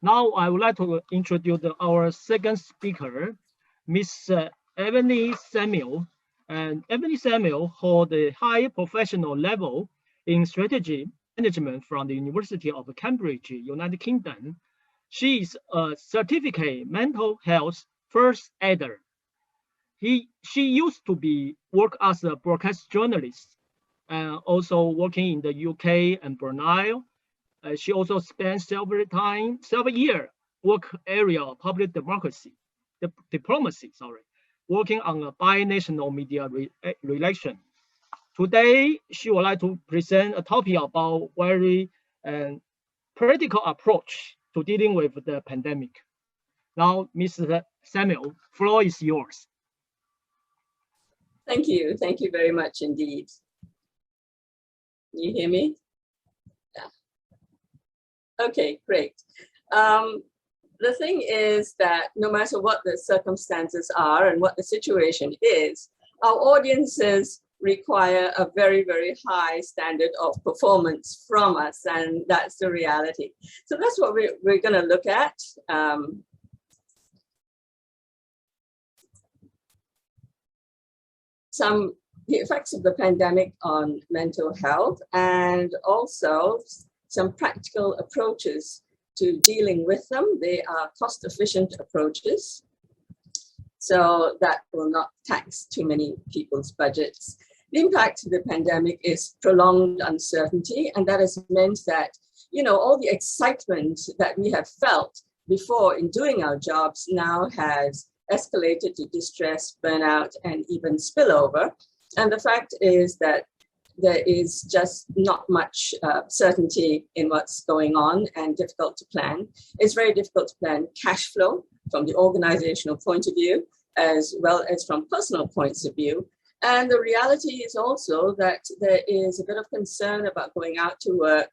Now I would like to introduce our second speaker, Ms. Ebony Samuel. And Ebony Samuel holds a high professional level in strategy management from the University of Cambridge, United Kingdom. She is a certificate mental health first aider. She used to work as a broadcast journalist, also working in the UK and Brunei. She also spent several years work area of public diplomacy, working on a binational media relation. Today, she would like to present a topic about very practical approach to dealing with the pandemic. Now, Mr. Samuel, floor is yours. Thank you very much indeed. Can you hear me? Yeah. Okay, great. The thing is that no matter what the circumstances are and what the situation is, our audiences require a very, very high standard of performance from us, and that's the reality. So that's what we're going to look at. The effects of the pandemic on mental health, and also some practical approaches to dealing with them. They are cost-efficient approaches, so that will not tax too many people's budgets. The impact of the pandemic is prolonged uncertainty, and that has meant that, you know, all the excitement that we have felt before in doing our jobs now has escalated to distress, burnout, and even spillover. And the fact is that there is just not much certainty in what's going on and difficult to plan. It's very difficult to plan cash flow from the organizational point of view, as well as from personal points of view. And the reality is also that there is a bit of concern about going out to work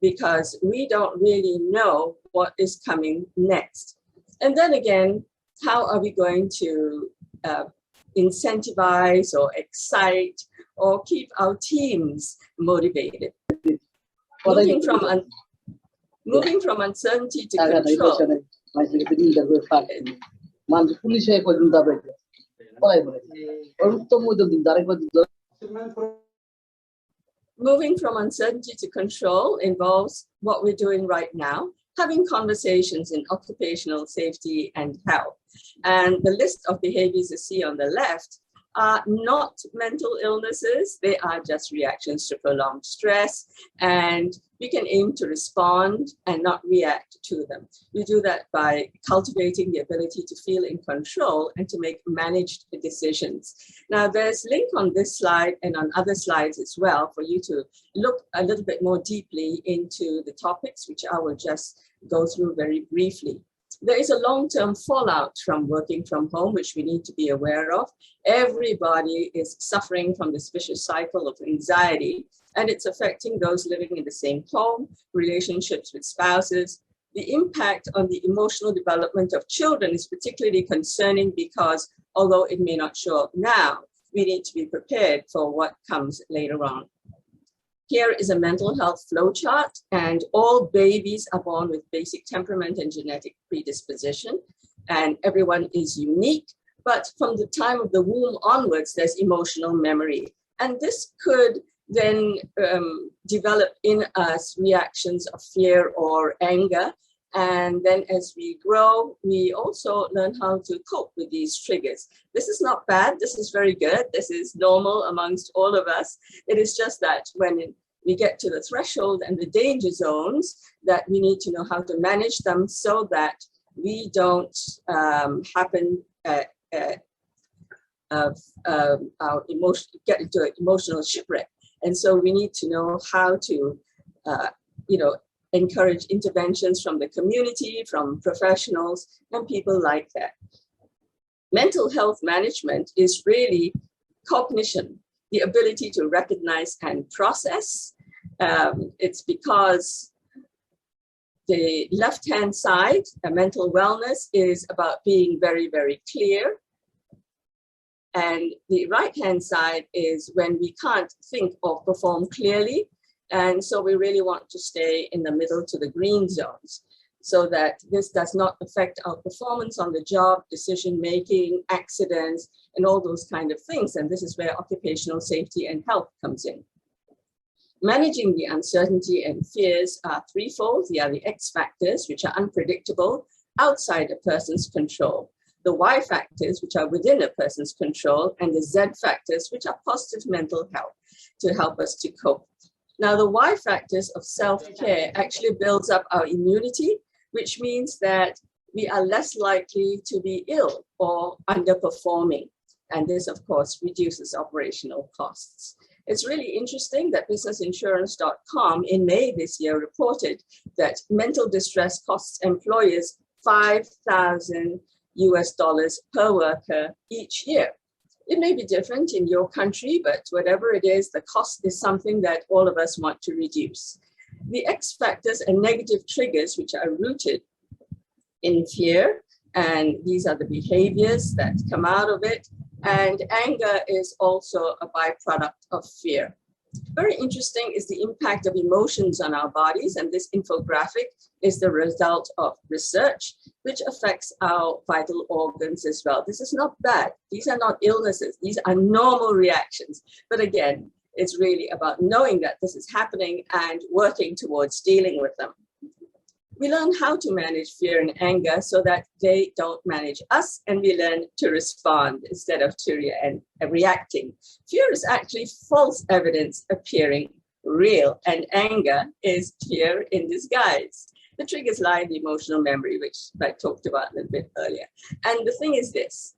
because we don't really know what is coming next. And then again, how are we going to incentivize or excite or keep our teams motivated? Moving from uncertainty to control. Moving from uncertainty to control involves what we're doing right now, having conversations in occupational safety and health. And the list of behaviors you see on the left are not mental illnesses. They are just reactions to prolonged stress, and we can aim to respond and not react to them. We do that by cultivating the ability to feel in control and to make managed decisions. Now, there's a link on this slide and on other slides as well for you to look a little bit more deeply into the topics, which I will just go through very briefly. There is a long-term fallout from working from home, which we need to be aware of. Everybody is suffering from this vicious cycle of anxiety, and it's affecting those living in the same home, relationships with spouses. The impact on the emotional development of children is particularly concerning because although it may not show up now, we need to be prepared for what comes later on. Here is a mental health flowchart, and all babies are born with basic temperament and genetic predisposition, and everyone is unique. But from the time of the womb onwards, there's emotional memory. And this could then develop in us reactions of fear or anger. And then as we grow, we also learn how to cope with these triggers. This is not bad. This is very good. This is normal amongst all of us. It is just that when we get to the threshold and the danger zones, that we need to know how to manage them so that we don't get into an emotional shipwreck. And so we need to know how to, encourage interventions from the community, from professionals, and people like that. Mental health management is really cognition, the ability to recognize and process. It's because the left-hand side, mental wellness, is about being very, very clear. And the right-hand side is when we can't think or perform clearly. And so we really want to stay in the middle to the green zones. so that this does not affect our performance on the job, decision-making, accidents, and all those kind of things. And this is where occupational safety and health comes in. Managing the uncertainty and fears are threefold. They are the X factors, which are unpredictable, outside a person's control, the Y factors, which are within a person's control, and the Z factors, which are positive mental health to help us to cope. Now, the Y factors of self-care actually builds up our immunity, which means that we are less likely to be ill or underperforming. And this, of course, reduces operational costs. It's really interesting that businessinsurance.com in May this year reported that mental distress costs employers $5,000 per worker each year. It may be different in your country, but whatever it is, the cost is something that all of us want to reduce. The X factors and negative triggers, which are rooted in fear, and these are the behaviors that come out of it. And anger is also a byproduct of fear. Very interesting is the impact of emotions on our bodies, and this infographic is the result of research, which affects our vital organs as well. This is not bad. These are not illnesses. These are normal reactions. But again, it's really about knowing that this is happening and working towards dealing with them. We learn how to manage fear and anger so that they don't manage us, and we learn to respond instead of to reacting. Fear is actually false evidence appearing real, and anger is fear in disguise. The triggers lie in the emotional memory, which I talked about a little bit earlier. And the thing is this,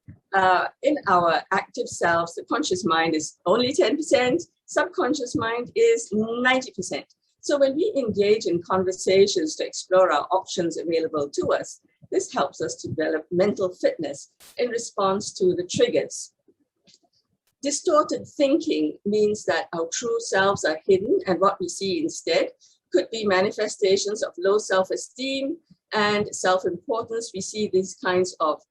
in our active selves, the conscious mind is only 10%, subconscious mind is 90%. So when we engage in conversations to explore our options available to us, this helps us to develop mental fitness in response to the triggers. Distorted thinking means that our true selves are hidden, and what we see instead could be manifestations of low self-esteem and self-importance. We see these kinds of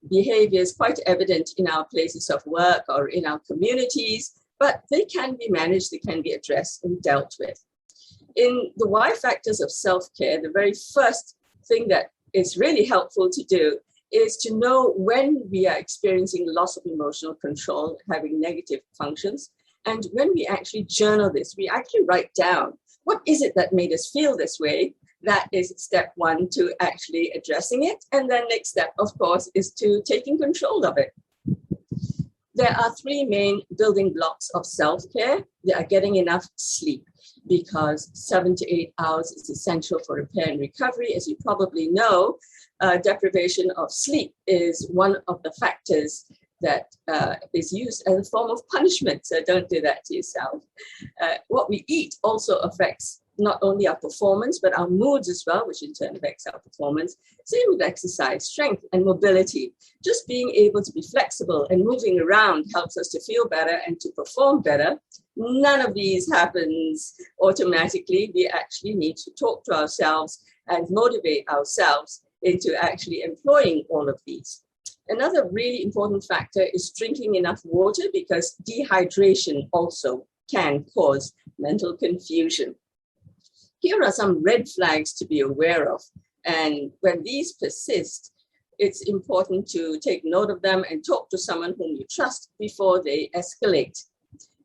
behaviors quite evident in our places of work or in our communities, but they can be managed, they can be addressed and dealt with. In the Y factors of self-care, the very first thing that is really helpful to do is to know when we are experiencing loss of emotional control, having negative functions. And when we actually journal this, we actually write down, what is it that made us feel this way? That is step one to actually addressing it. And then next step, of course, is to taking control of it. There are three main building blocks of self-care. They are getting enough sleep, because 7 to 8 hours is essential for repair and recovery. As you probably know, deprivation of sleep is one of the factors that is used as a form of punishment. So don't do that to yourself. What we eat also affects not only our performance, but our moods as well, which in turn affects our performance. Same with exercise, strength and mobility. Just being able to be flexible and moving around helps us to feel better and to perform better. None of these happens automatically. We actually need to talk to ourselves and motivate ourselves into actually employing all of these. Another really important factor is drinking enough water, because dehydration also can cause mental confusion. Here are some red flags to be aware of. And when these persist, it's important to take note of them and talk to someone whom you trust before they escalate.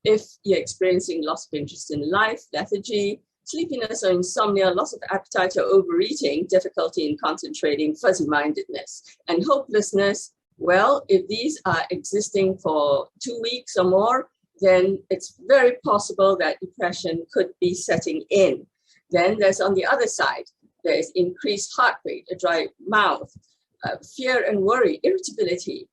If you're experiencing loss of interest in life, lethargy, sleepiness or insomnia, loss of appetite or overeating, difficulty in concentrating, fuzzy-mindedness, and hopelessness, well, if these are existing for 2 weeks or more, then it's very possible that depression could be setting in. Then there's on the other side, there's increased heart rate, a dry mouth, fear and worry, irritability,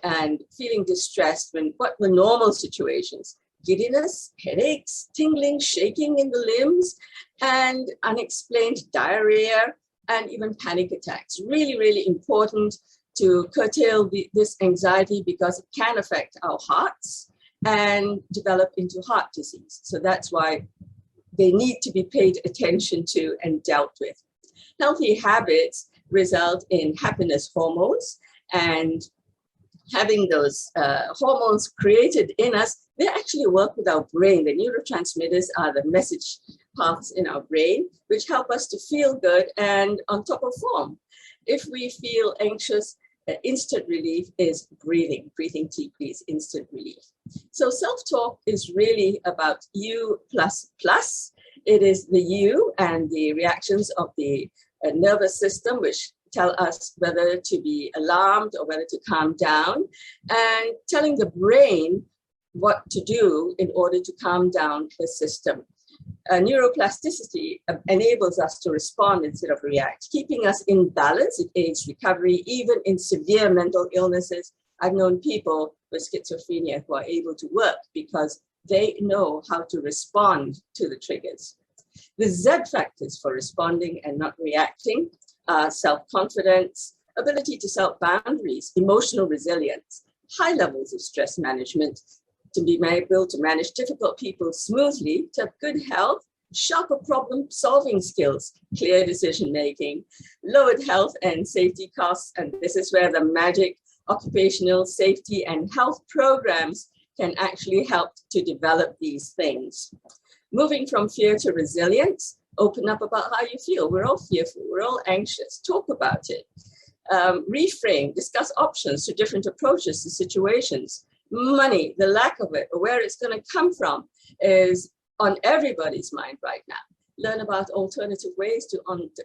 and feeling distressed when what were normal situations, giddiness, headaches, tingling, shaking in the limbs, and unexplained diarrhea, and even panic attacks. Really, really important to curtail this anxiety, because it can affect our hearts and develop into heart disease. So that's why they need to be paid attention to and dealt with. Healthy habits result in happiness hormones, and having those hormones created in us, they actually work with our brain. The neurotransmitters are the message paths in our brain, which help us to feel good and on top of form. If we feel anxious, instant relief is breathing. Breathing deeply is instant relief. So self-talk is really about you plus plus. It is the you and the reactions of the nervous system, which tell us whether to be alarmed or whether to calm down, and telling the brain what to do in order to calm down the system. Neuroplasticity enables us to respond instead of react, keeping us in balance. It aids recovery, even in severe mental illnesses. I've known people with schizophrenia who are able to work because they know how to respond to the triggers. The Z factors for responding and not reacting are self-confidence, ability to set boundaries, emotional resilience, high levels of stress management, to be able to manage difficult people smoothly, to have good health, sharper problem-solving skills, clear decision-making, lowered health and safety costs, and this is where the magic occupational safety and health programs can actually help to develop these things. Moving from fear to resilience, open up about how you feel. We're all fearful, we're all anxious, talk about it. Reframe, discuss options to different approaches to situations. Money, the lack of it, or where it's going to come from, is on everybody's mind right now. Learn about alternative ways to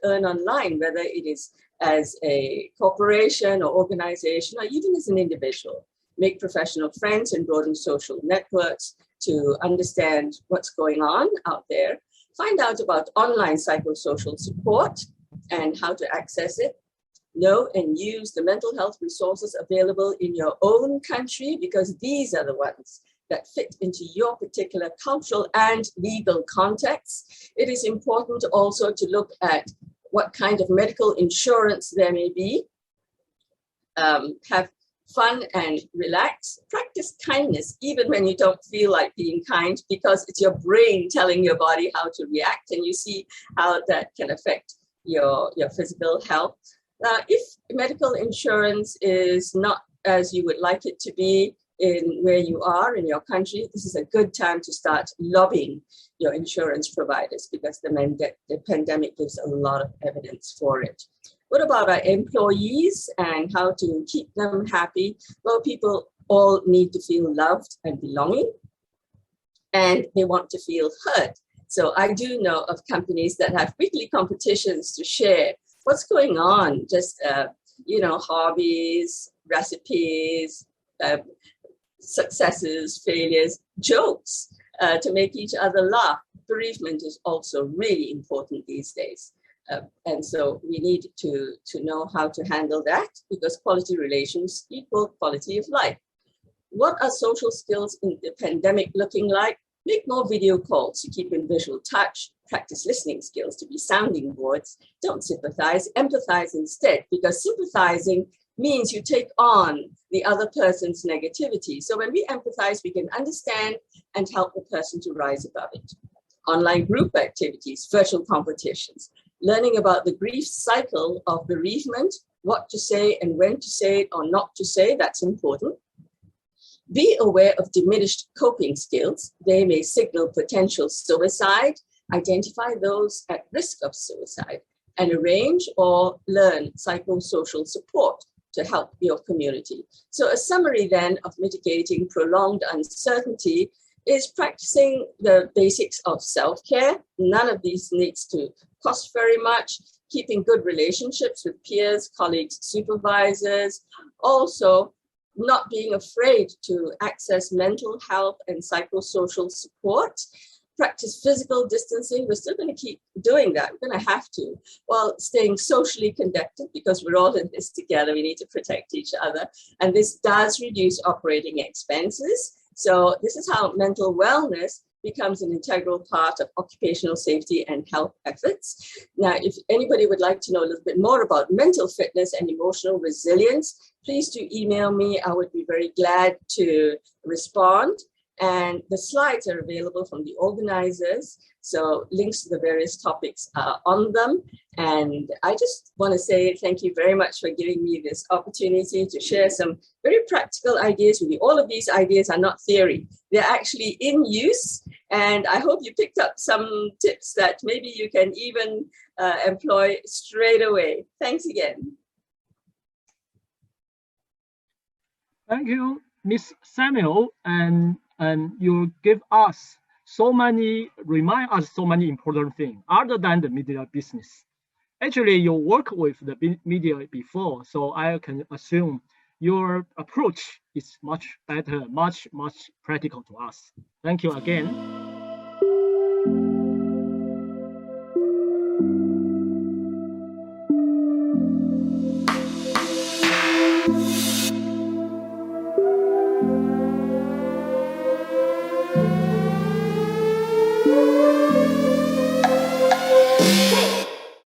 earn online, whether it is as a corporation or organization, or even as an individual. Make professional friends and broaden social networks to understand what's going on out there. Find out about online psychosocial support and how to access it. Know and use the mental health resources available in your own country, because these are the ones that fit into your particular cultural and legal context. It is important also to look at what kind of medical insurance there may be. Have fun and relax. Practice kindness even when you don't feel like being kind, because it's your brain telling your body how to react, and you see how that can affect your physical health. If medical insurance is not as you would like it to be in where you are in your country, this is a good time to start lobbying your insurance providers, because the pandemic gives a lot of evidence for it. What about our employees and how to keep them happy? Well, people all need to feel loved and belonging, and they want to feel heard. So I do know of companies that have weekly competitions to share what's going on, just, hobbies, recipes, successes, failures, jokes, to make each other laugh. Bereavement is also really important these days. And so we need to know how to handle that, because quality relations equal quality of life. What are social skills in the pandemic looking like? Make more video calls to keep in visual touch. Practice listening skills to be sounding boards. Don't sympathize, empathize instead, because sympathizing means you take on the other person's negativity. So when we empathize, we can understand and help the person to rise above it. Online group activities, virtual competitions, learning about the grief cycle of bereavement, what to say and when to say it or not to say, that's important. Be aware of diminished coping skills. They may signal potential suicide. Identify those at risk of suicide and arrange or learn psychosocial support to help your community. So a summary then of mitigating prolonged uncertainty is practicing the basics of self-care. None of these needs to cost very much. Keeping good relationships with peers, colleagues, supervisors. Also, not being afraid to access mental health and psychosocial support. Practice physical distancing. We're still going to keep doing that. We're going to have to, while staying socially connected, because we're all in this together. We need to protect each other. And this does reduce operating expenses. So this is how mental wellness becomes an integral part of occupational safety and health efforts. Now, if anybody would like to know a little bit more about mental fitness and emotional resilience, please do email me. I would be very glad to respond. And the slides are available from the organizers. So links to the various topics are on them. And I just want to say thank you very much for giving me this opportunity to share some very practical ideas with you. All of these ideas are not theory. They're actually in use. And I hope you picked up some tips that maybe you can even employ straight away. Thanks again. Thank you, Miss Samuel, and you give us remind us so many important things other than the media business. Actually, you work with the media before, so I can assume your approach is much better, much practical to us. Thank you again.